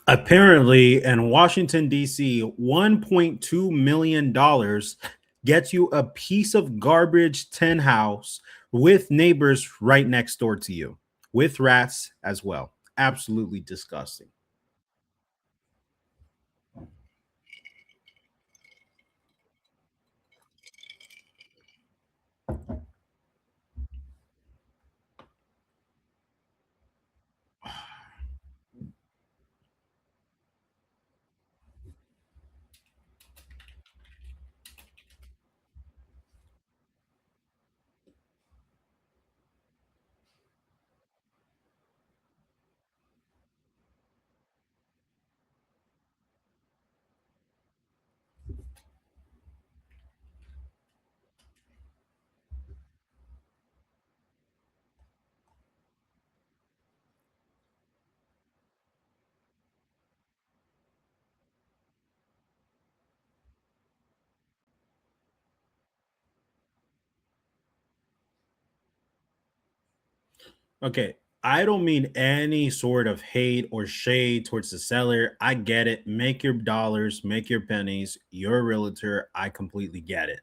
Apparently, in Washington, D.C., $1.2 million gets you a piece of garbage tin house with neighbors right next door to you, with rats as well. Absolutely disgusting. Okay, I don't mean any sort of hate or shade towards the seller. I get it. Make your dollars, make your pennies. You're a realtor. I completely get it.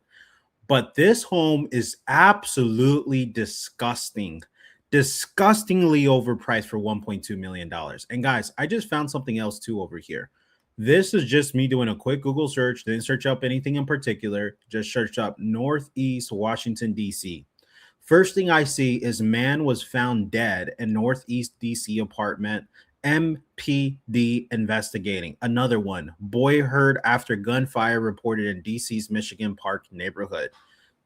But this home is absolutely disgusting. Disgustingly overpriced for $1.2 million. And guys, I just found something else too over here. This is just me doing a quick Google search, didn't search up anything in particular, just searched up Northeast Washington, D.C. First thing I see is man was found dead in Northeast DC apartment. MPD investigating. Another one. Boy heard after gunfire reported in DC's Michigan Park neighborhood.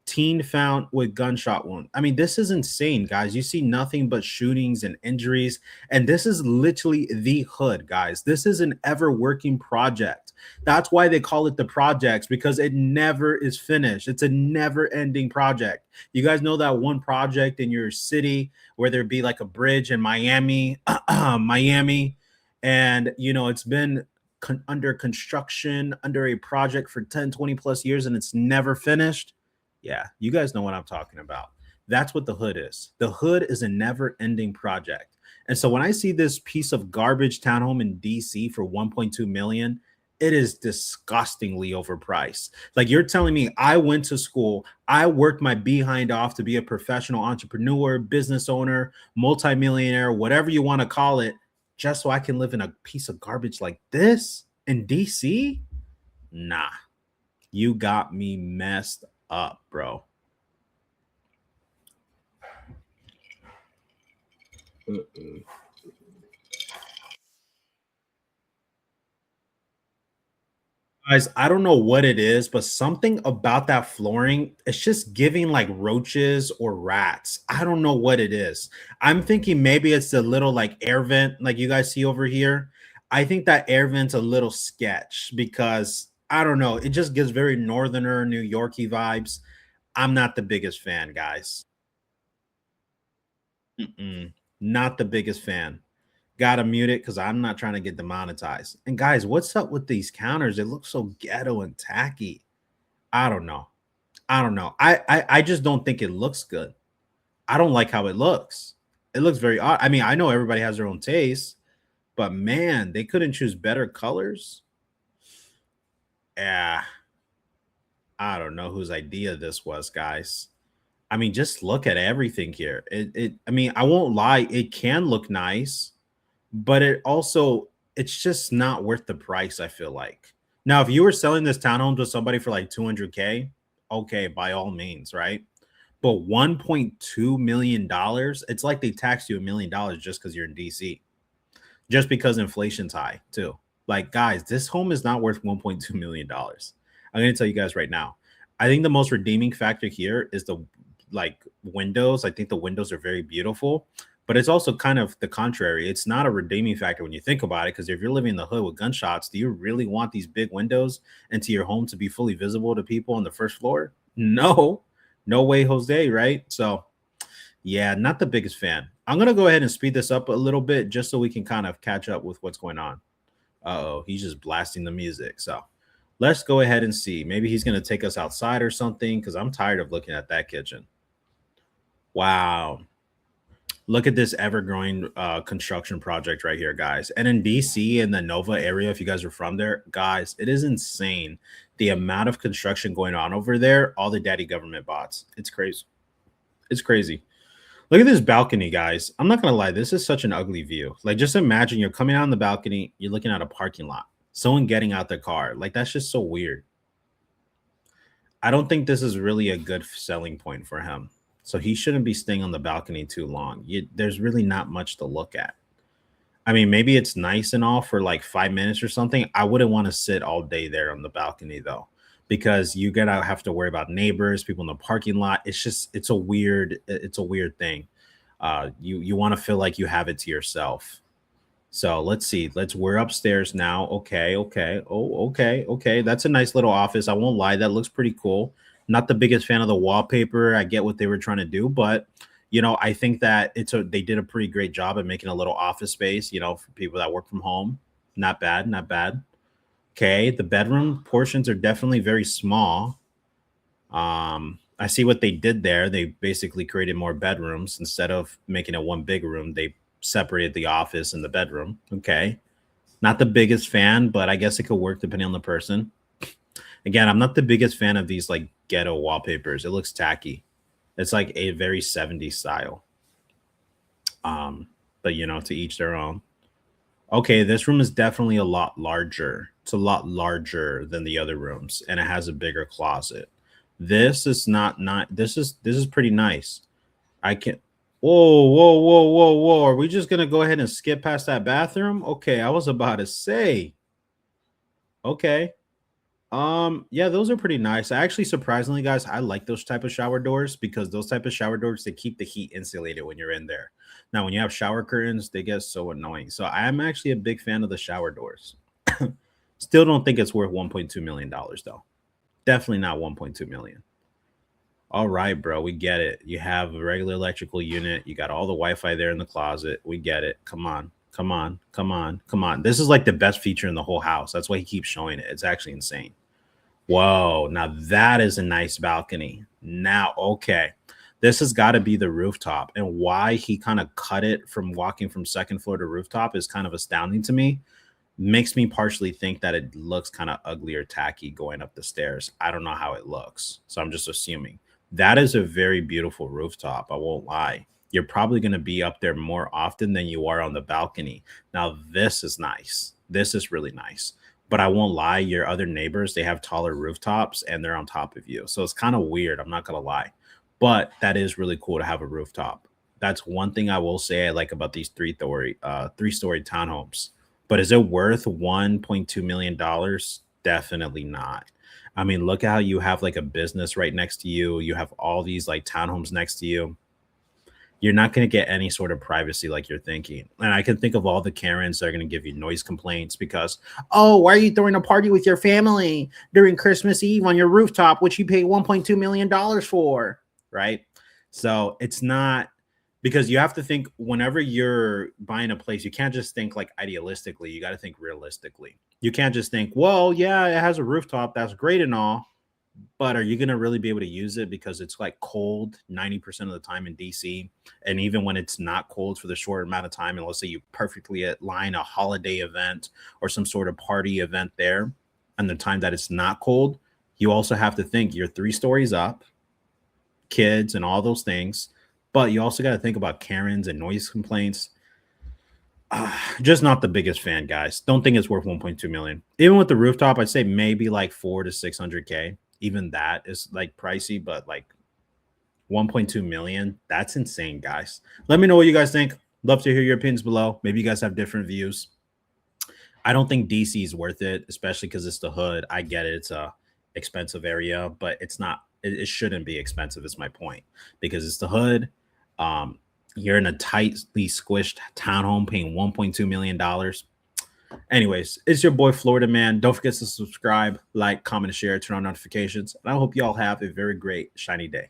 Teen found with gunshot wound. I mean, this is insane, guys. You see nothing but shootings and injuries. And this is literally the hood, guys. This is an ever working project. That's why they call it the projects, because it never is finished. It's a never ending project. You guys know that one project in your city where there'd be like a bridge in Miami, Miami, and it's been under construction, under a project for 10, 20 plus years, and it's never finished. Yeah, you guys know what I'm talking about. That's what the hood is. The hood is a never ending project. And so when I see this piece of garbage townhome in DC for 1.2 million, it is disgustingly overpriced. Like you're telling me I went to school, I worked my behind off to be a professional entrepreneur, business owner, multimillionaire, whatever you want to call it, just so I can live in a piece of garbage like this in DC? Nah, you got me messed up, bro. Mm-mm. Guys, I don't know what it is, but something about that flooring, it's just giving like roaches or rats. I don't know what it is. I'm thinking maybe it's the little like air vent like you guys see over here. I think that air vent's a little sketch because I don't know. It just gives very northerner New Yorky vibes. I'm not the biggest fan, guys. Mm-mm. Not the biggest fan. Gotta mute it because I'm not trying to get demonetized. And guys, what's up with these counters? They look so ghetto and tacky. I don't know. I don't know. I just don't think it looks good. I don't like how it looks. It looks very odd. I mean, I know everybody has their own taste, but man, they couldn't choose better colors. Yeah, I don't know whose idea this was, guys. I mean, just look at everything here. I mean, I won't lie, it can look nice, but it's just not worth the price, I feel like. Now, if you were selling this townhome to somebody for like 200K, okay, by all means, right? But $1.2 million, it's like they taxed you $1 million just because you're in DC, just because inflation's high, too. Like, guys, this home is not worth $1.2 million. I'm going to tell you guys right now. I think the most redeeming factor here is the like windows. I think the windows are very beautiful, but it's also kind of the contrary. It's not a redeeming factor when you think about it, because if you're living in the hood with gunshots, do you really want these big windows into your home to be fully visible to people on the first floor? No, no way, Jose, right? So, yeah, not the biggest fan. I'm going to go ahead and speed this up a little bit just so we can kind of catch up with what's going on. Uh-oh, he's just blasting the music. So, let's go ahead and see. Maybe he's going to take us outside or something because I'm tired of looking at that kitchen. Wow. Look at this ever-growing construction project right here, guys. And in DC in the Nova area, if you guys are from there, guys, it is insane the amount of construction going on over there. All the daddy government bots. It's crazy. It's crazy. Look at this balcony, guys. I'm not gonna lie, this is such an ugly view. Like, just imagine you're coming out on the balcony, you're looking at a parking lot, someone getting out their car. Like, that's just so weird. I don't think this is really a good selling point for him. So he shouldn't be staying on the balcony too long. There's really not much to look at. I mean, maybe it's nice and all for like 5 minutes or something. I wouldn't want to sit all day there on the balcony though, because you gotta have to worry about neighbors, people in the parking lot. It's a weird thing. You want to feel like you have it to yourself. So let's see. We're upstairs now. Okay, okay. Oh, okay, okay. That's a nice little office. I won't lie, that looks pretty cool. Not the biggest fan of the wallpaper. I get what they were trying to do, but I think that they did a pretty great job at making a little office space, for people that work from home. Not bad, not bad. Okay, the bedroom portions are definitely very small. I see what they did there. They basically created more bedrooms instead of making it one big room. They separated the office and the bedroom. Okay. Not the biggest fan, but I guess it could work depending on the person. Again, I'm not the biggest fan of these like ghetto wallpapers. It looks tacky. It's like a very 70s style. But to each their own. Okay, this room is definitely a lot larger. It's a lot larger than the other rooms, and it has a bigger closet. This is not this is pretty nice. I can Whoa, whoa, whoa, whoa, whoa. Are we just gonna go ahead and skip past that bathroom? Okay, I was about to say. Okay. Yeah, those are pretty nice. I actually, surprisingly, guys, I like those type of shower doors because those type of shower doors, they keep the heat insulated when you're in there. Now, when you have shower curtains, they get so annoying. So I'm actually a big fan of the shower doors. Still don't think it's worth $1.2 million though. Definitely not 1.2 million. All right, bro, we get it. You have a regular electrical unit. You got all the Wi-Fi there in the closet. We get it. Come on, come on, come on, come on. This is like the best feature in the whole house. That's why he keeps showing it. It's actually insane. Whoa, now that is a nice balcony. Now, okay, this has got to be the rooftop. And why he kind of cut it from walking from second floor to rooftop is kind of astounding to me. Makes me partially think that it looks kind of ugly or tacky going up the stairs. I don't know how it looks, so I'm just assuming. That is a very beautiful rooftop. I won't lie. You're probably going to be up there more often than you are on the balcony. Now, this is nice. This is really nice. But I won't lie, your other neighbors, they have taller rooftops and they're on top of you. So it's kind of weird. I'm not going to lie. But that is really cool to have a rooftop. That's one thing I will say I like about these three-story townhomes. But is it worth $1.2 million? Definitely not. I mean, look at how you have like a business right next to you. You have all these like townhomes next to you. You're not going to get any sort of privacy like you're thinking. And I can think of all the Karens that are going to give you noise complaints because, oh, why are you throwing a party with your family during Christmas Eve on your rooftop, which you paid $1.2 million for? Right. So it's not, because you have to think whenever you're buying a place, you can't just think like idealistically. You got to think realistically. You can't just think, well, yeah, it has a rooftop. That's great and all. But are you going to really be able to use it because it's like cold 90% of the time in DC? And even when it's not cold for the short amount of time, and let's say you perfectly align a holiday event or some sort of party event there, and the time that it's not cold, you also have to think you're 3 stories up, kids and all those things. But you also got to think about Karens and noise complaints. Just not the biggest fan, guys. Don't think it's worth 1.2 million. Even with the rooftop, I'd say maybe like 4 to 600K. Even that is like pricey, but like 1.2 million, that's insane, guys. Let me know what you guys think. Love to hear your opinions below. Maybe you guys have different views. I don't think DC is worth it, especially because it's the hood. I get it. It's a expensive area, but it's not, it shouldn't be expensive is my point, because it's the hood. You're in a tightly squished townhome paying $1.2 million. Anyways, it's your boy Florida Man. Don't forget to subscribe, like, comment, share, turn on notifications. And I hope you all have a very great shiny day.